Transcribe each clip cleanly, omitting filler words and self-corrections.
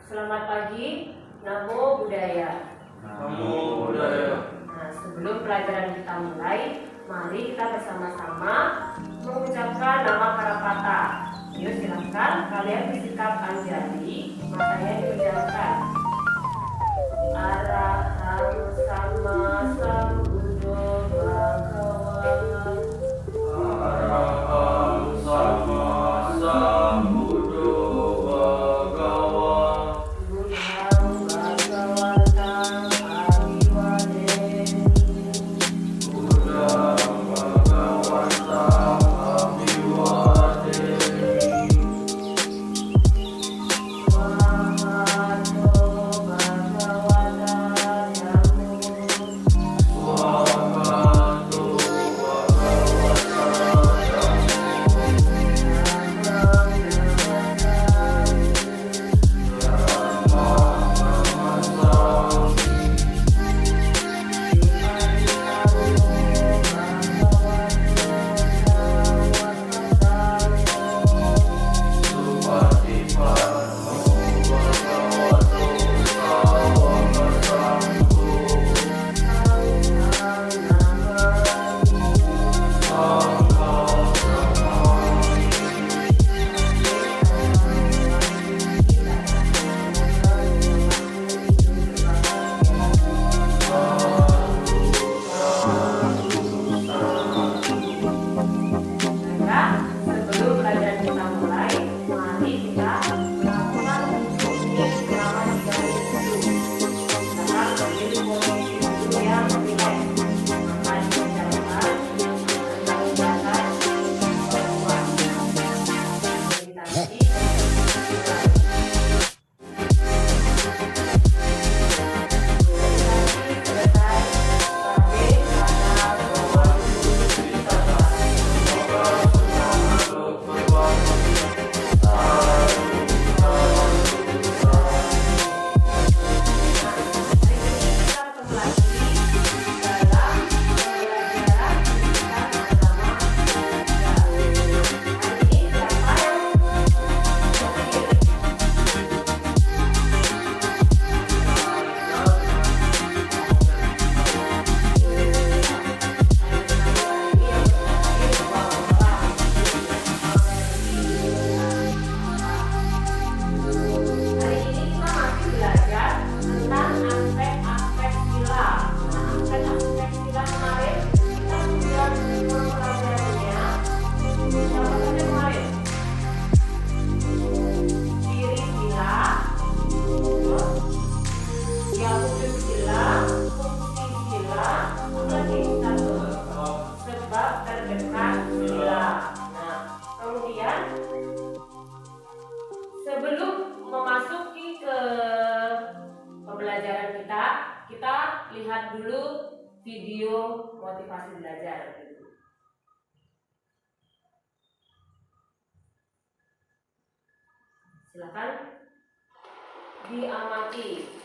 Selamat pagi, Namo Buddhaya. Namo Buddhaya. Nah, sebelum pelajaran kita mulai, mari kita bersama-sama mengucapkan nama Karapata. Yuk silakan kalian bersikap anjali, matanya dipejamkan. Araham sama sambuddho bhagava. Araham sama sambuddho bhagava. Buddhang bhagavatam abhiwademi. Buddhang bhagavatam abhiwademi. Swamato bhagavata namo. Swamato bhagavata Sebelum pelajaran kita mulai, mari kita lakukan selama 3 menit dulu. Sekarang berdiri posisi dulu yang rileks. Mata dipejamkan, menegakkan kuat. Meditasi. Sebab terdekat sila. Nah, kemudian sebelum memasuki ke pembelajaran kita lihat dulu video motivasi belajar. Silakan diamati.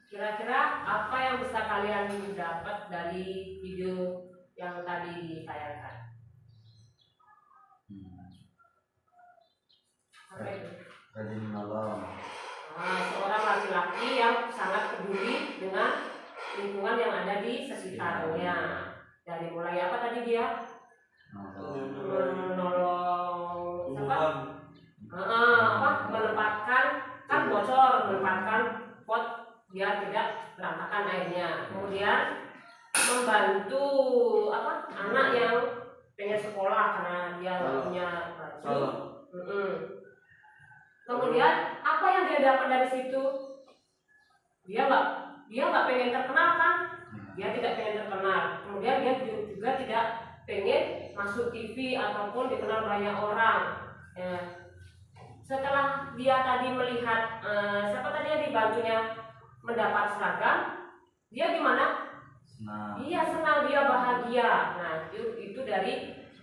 Kira-kira apa yang bisa kalian dapat dari video yang tadi ditayangkan? Apa itu? Rajin menolong. Nah, seorang laki-laki yang sangat peduli dengan lingkungan yang ada di sekitarnya. Dari mulai apa tadi dia? Menolong menempatkan kan bocor, menempatkan pot biar tidak berantakan airnya. Kemudian membantu anak yang pengen sekolah karena dia nggak punya baju. Kemudian apa yang dia dapat dari situ? Dia nggak pengen terkenal kan? Dia tidak pengen terkenal. Kemudian dia juga tidak pengen masuk TV ataupun dikenal banyak orang. Ya. Setelah dia tadi melihat siapa tadi yang dibantunya mendapat seragam, dia bahagia. Nah, itu dari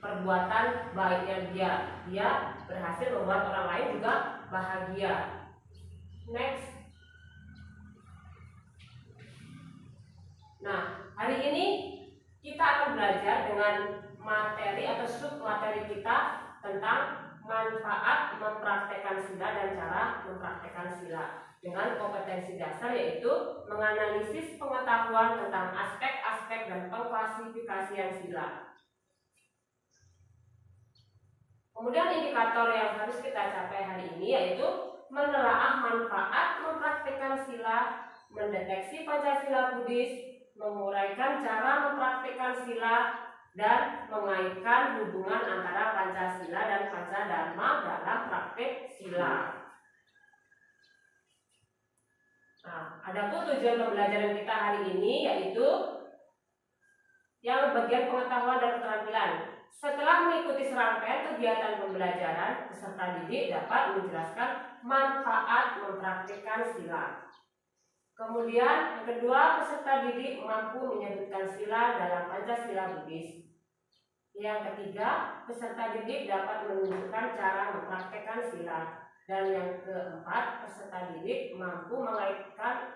perbuatan baiknya dia. Dia berhasil membuat orang lain juga bahagia. Next. Nah, hari ini kita akan belajar dengan materi atau sub materi kita tentang manfaat mempraktekkan sila dan cara mempraktekkan sila dengan kompetensi dasar, yaitu menganalisis pengetahuan tentang aspek-aspek dan pengklasifikasian sila. Kemudian indikator yang harus kita capai hari ini yaitu menelaah manfaat mempraktekkan sila, mendeteksi Pancasila Buddhis, menguraikan cara mempraktekkan sila, dan mengaitkan hubungan antara Pancasila dan Pancadharma dalam praktek sila. Nah, adapun tujuan pembelajaran kita hari ini yaitu yang bagian pengetahuan dan keterampilan. Setelah mengikuti serangkaian kegiatan pembelajaran, peserta didik dapat menjelaskan manfaat mempraktikkan sila. Kemudian yang kedua, peserta didik mampu menyebutkan sila dalam Pancasila Buddhis. Yang ketiga, peserta didik dapat menunjukkan cara mempraktikkan sila. Dan yang keempat, peserta didik mampu mengaitkan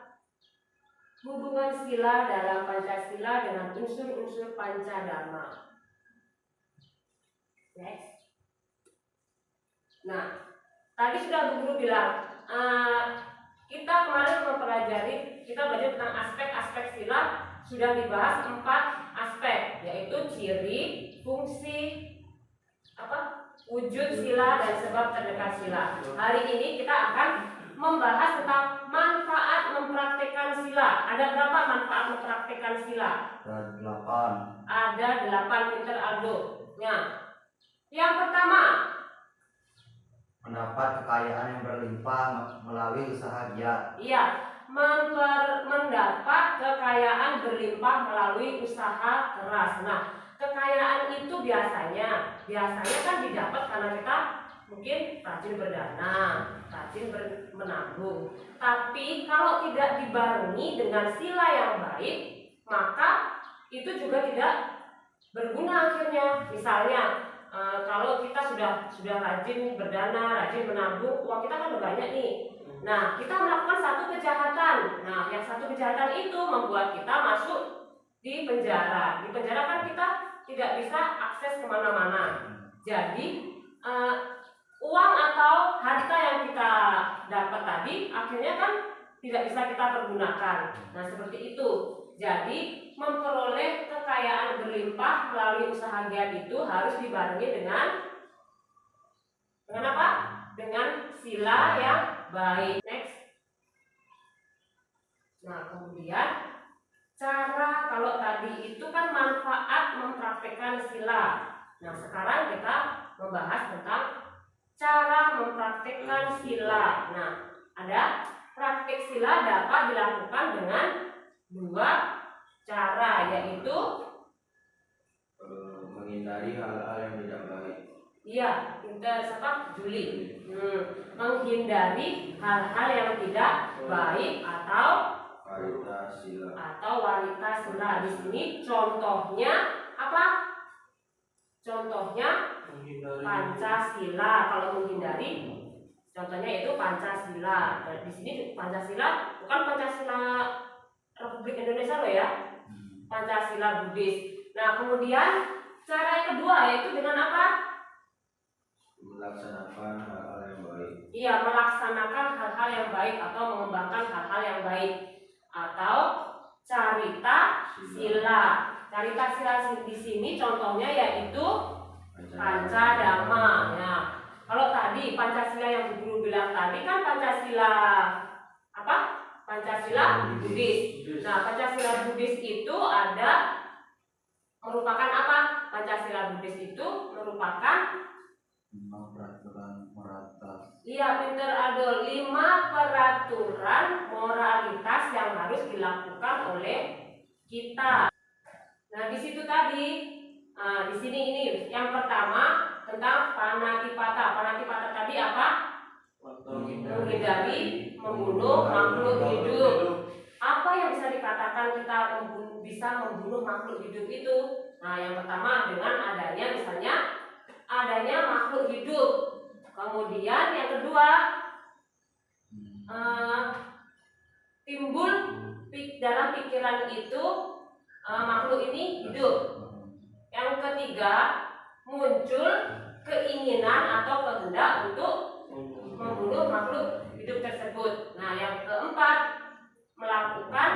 hubungan sila dalam Pancasila dengan unsur-unsur Pancadharma. Next. Nah, tadi sudah Bu Guru bilang, kita kemarin mempelajari, kita belajar tentang aspek-aspek sila, sudah dibahas 4 aspek, yaitu ciri, fungsi, wujud sila, dan sebab terdekat sila. Hari ini kita akan membahas tentang manfaat mempraktekkan sila. Ada berapa manfaat mempraktekkan sila? Ada 8. Ada 8, pinter Aldo. Nah, yang pertama, Mendapat kekayaan yang berlimpah melalui usaha giat. iya, mendapat kekayaan berlimpah melalui usaha keras. Nah, kekayaan itu biasanya kan didapat karena kita mungkin rajin berdana, rajin menabung. Tapi kalau tidak dibarengi dengan sila yang baik, maka itu juga tidak berguna akhirnya. Misalnya kalau kita sudah rajin berdana, rajin menabung, uang kita kan udah banyak nih. Nah, kita melakukan satu kejahatan. Nah, yang satu kejahatan itu membuat kita masuk di penjara. Di penjara kan kita tidak bisa akses kemana-mana. Jadi uang atau harta yang kita dapat tadi akhirnya kan tidak bisa kita pergunakan. Nah, seperti itu. Jadi memperoleh kekayaan berlimpah melalui usaha giat itu harus dibarengi dengan apa? Dengan sila yang baik. Next. Nah, kemudian cara, kalau tadi itu kan manfaat mempraktekkan sila. Nah, sekarang kita membahas tentang cara mempraktekkan sila. Nah, ada praktek sila dapat dilakukan dengan 2 cara, yaitu Menghindari hal-hal yang tidak baik. iya, Juli. Menghindari hal-hal yang tidak baik atau wanita sila. Di sini contohnya apa? Contohnya Pancasila. Kalau menghindari, contohnya itu Pancasila. Nah, di sini Pancasila bukan Pancasila Republik Indonesia loh ya, Pancasila Buddhis. Nah, kemudian cara yang kedua yaitu dengan apa? Melaksanakan hal-hal yang baik. Iya, melaksanakan hal-hal yang baik atau mengembangkan hal-hal yang baik, atau carita sila. Carita sila di sini contohnya yaitu Pancadharma. Nah, kalau tadi Pancasila yang Bu Guru bilang tadi kan Pancasila apa? Pancasila Buddhis. Nah, Pancasila Buddhis itu merupakan apa? Pancasila Buddhis itu merupakan 5 peraturan moralitas. Iya, pinter Adol. 5 peraturan moralitas yang harus dilakukan oleh kita. Nah, di situ tadi, di sini ini yang pertama tentang panatipata. Panatipata tadi apa? Menghindari membunuh makhluk hidup. Apa yang bisa dikatakan kita bisa membunuh makhluk hidup itu? Nah, yang pertama dengan adanya misalnya adanya makhluk hidup. Kemudian yang kedua timbul dalam pikiran itu makhluk ini hidup. Yang ketiga muncul keinginan atau kehendak untuk membunuh makhluk hidup tersebut. Nah, yang keempat melakukan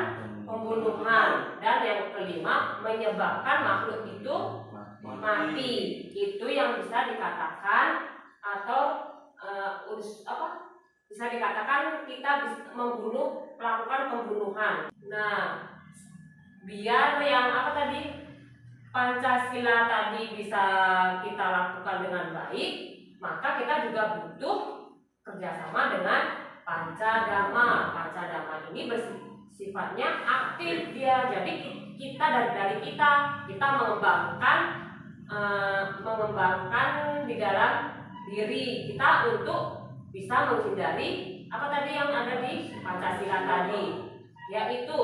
pembunuhan, dan yang kelima menyebabkan makhluk itu mati. Itu yang bisa dikatakan atau bisa dikatakan kita melakukan pembunuhan. Nah, biar yang tadi Pancasila tadi bisa kita lakukan dengan baik, maka kita juga butuh kerjasama dengan Pancadharma. Pancadharma ini bersifatnya aktif dia. Jadi kita dari kita mengembangkan di dalam diri kita untuk bisa menghindari tadi yang ada di Pancasila tadi, yaitu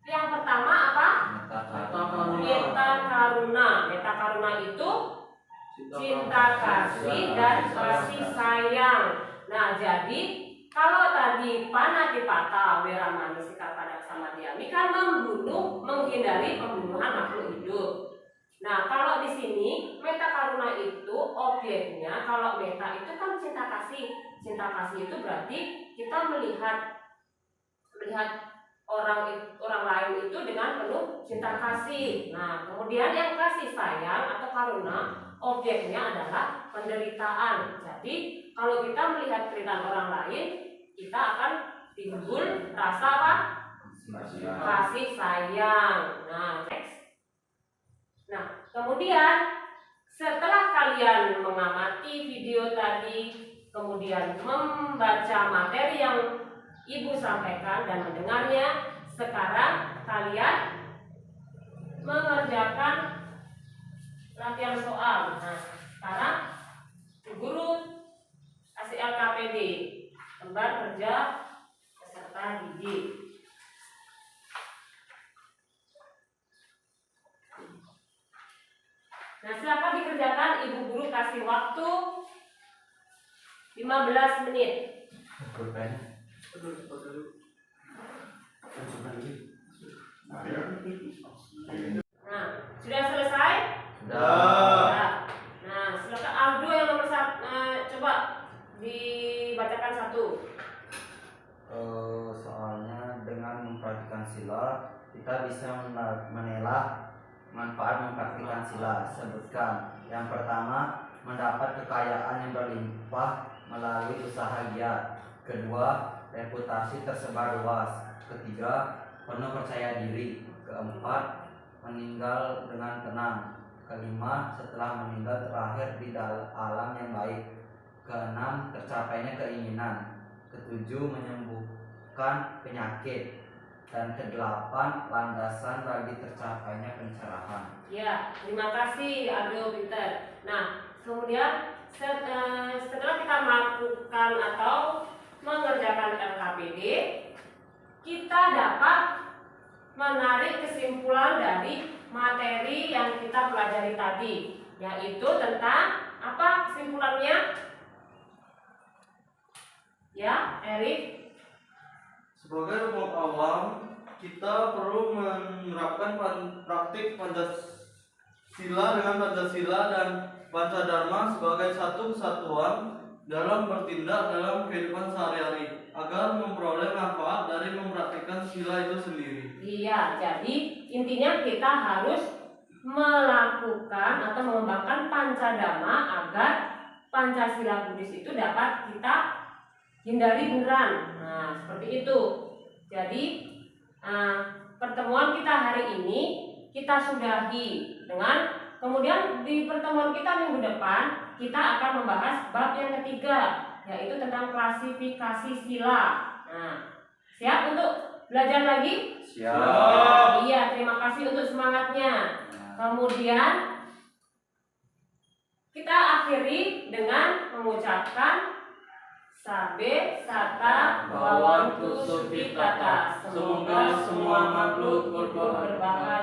yang pertama Metta karuna. Metta karuna itu cinta kasih dan kasih sayang. Nah, jadi kalau tadi panatipata wiramani sikapada samadhyami kan menghindari pembunuhan makhluk hidup. Nah, kalau di sini metta karuna itu objeknya, kalau metta itu kan cinta kasih. Cinta kasih itu berarti kita melihat orang lain itu dengan penuh cinta kasih. Nah, kemudian yang kasih sayang atau karuna objeknya adalah penderitaan. Jadi kalau kita melihat penderitaan orang lain, kita akan timbul rasa kasih sayang. Nah, kemudian setelah kalian mengamati video tadi, kemudian membaca materi yang Ibu sampaikan dan mendengarnya, sekarang kalian mengerjakan latihan soal. Nah, sekarang guru kasih LKPD, lembar kerja peserta didik. Nah, silakan dikerjakan. Ibu guru kasih waktu 15 menit. Nah, sudah selesai? Sudah. Nah, silakan Aldo yang nomor 1, coba dibacakan satu. Soalnya dengan mempraktikkan sila kita bisa menelaah manfaat mempraktikkan sila. Sebutkan. Yang pertama, mendapat kekayaan yang berlimpah melalui usaha giat. Kedua, reputasi tersebar luas. Ketiga, penuh percaya diri. Keempat, meninggal dengan tenang. Kelima, setelah meninggal terakhir di alam yang baik. Keenam, tercapainya keinginan. Ketujuh, menyembuhkan penyakit. Dan kedelapan, landasan bagi tercapainya pencerahan. Ya, terima kasih Aldo Peter. Nah, kemudian setelah kita melakukan atau mengerjakan LKPD, kita dapat menarik kesimpulan dari materi yang kita pelajari tadi, yaitu tentang apa kesimpulannya? Ya, Erik. Sebagai umat awam, kita perlu menerapkan praktik Pancasila dengan Pancasila dan Pancadharma sebagai satu kesatuan dalam bertindak dalam kehidupan sehari-hari agar memperoleh manfaat dari mempraktikkan sila itu sendiri. Iya, jadi intinya kita harus melakukan atau mengembangkan Pancadharma agar Pancasila Buddhis itu dapat kita hindari beneran. Nah, seperti itu. Jadi pertemuan kita hari ini kita sudahi dengan, kemudian di pertemuan kita minggu depan kita akan membahas bab yang ketiga, yaitu tentang klasifikasi sila. Nah, siap untuk belajar lagi? Siap. Iya, terima kasih untuk semangatnya. Kemudian kita akhiri dengan mengucapkan Sabe, Sata, Bawantu, Suki, Tata. Semoga semua makhluk berbahagia.